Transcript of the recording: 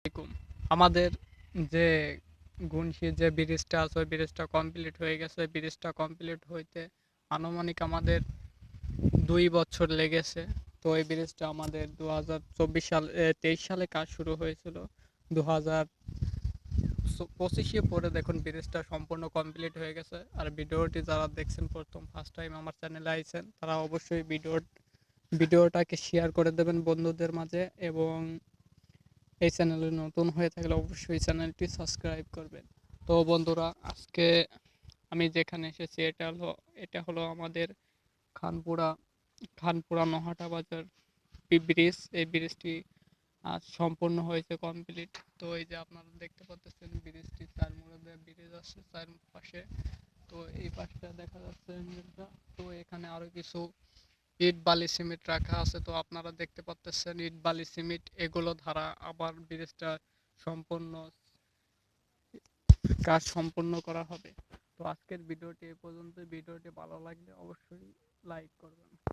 আলাইকুম। আমাদের যে গুনশি যে ব্রিজটা আছে ওই ব্রিজটা কমপ্লিট হয়ে গেছে। ব্রিজটা কমপ্লিট হইতে আনুমানিক আমাদের ২ বছর লেগেছে। তো এই ব্রিজটা আমাদের ২০২৪ সালে কাজ শুরু হয়েছিল। ২০২৫ পরে দেখুন ব্রিজটা সম্পূর্ণ কমপ্লিট হয়ে গেছে। আর ভিডিওটি যারা দেখছেন প্রথম ফার্স্ট টাইম আমার চ্যানেলে আইছেন তারা অবশ্যই ভিডিওটাকে শেয়ার করে দেবেন বন্ধুদের মাঝে, এবং এই চ্যানেলে নতুন হয়ে থাকলে অবশ্যই চ্যানেলটি সাবস্ক্রাইব করবেন। তো বন্ধুরা, আজকে আমি যেখানে এসেছি এটা হলো আমাদের খানপুরা খানপুরা নোহাটা বাজার ব্রিজ। এই ব্রিজটি আজ সম্পূর্ণ হয়েছে কমপ্লিট। তো এই যে আপনারা দেখতে পাচ্ছেন ব্রিজটি চার মোড়ে ব্রিজ আছে চার পাশে। তো এই পাশটা দেখা যাচ্ছে মিলটা। তো এখানে আরো কিছু ইট বালি সিমেন্ট রাখা আছে। তো আপনারা দেখতে পাচ্ছেন ইট বালি সিমেন্ট এগুলো ধারা আবার ব্রিজটা সম্পূর্ণ কাজ সম্পূর্ণ করা হবে। তো আজকের ভিডিওটি এ পর্যন্ত।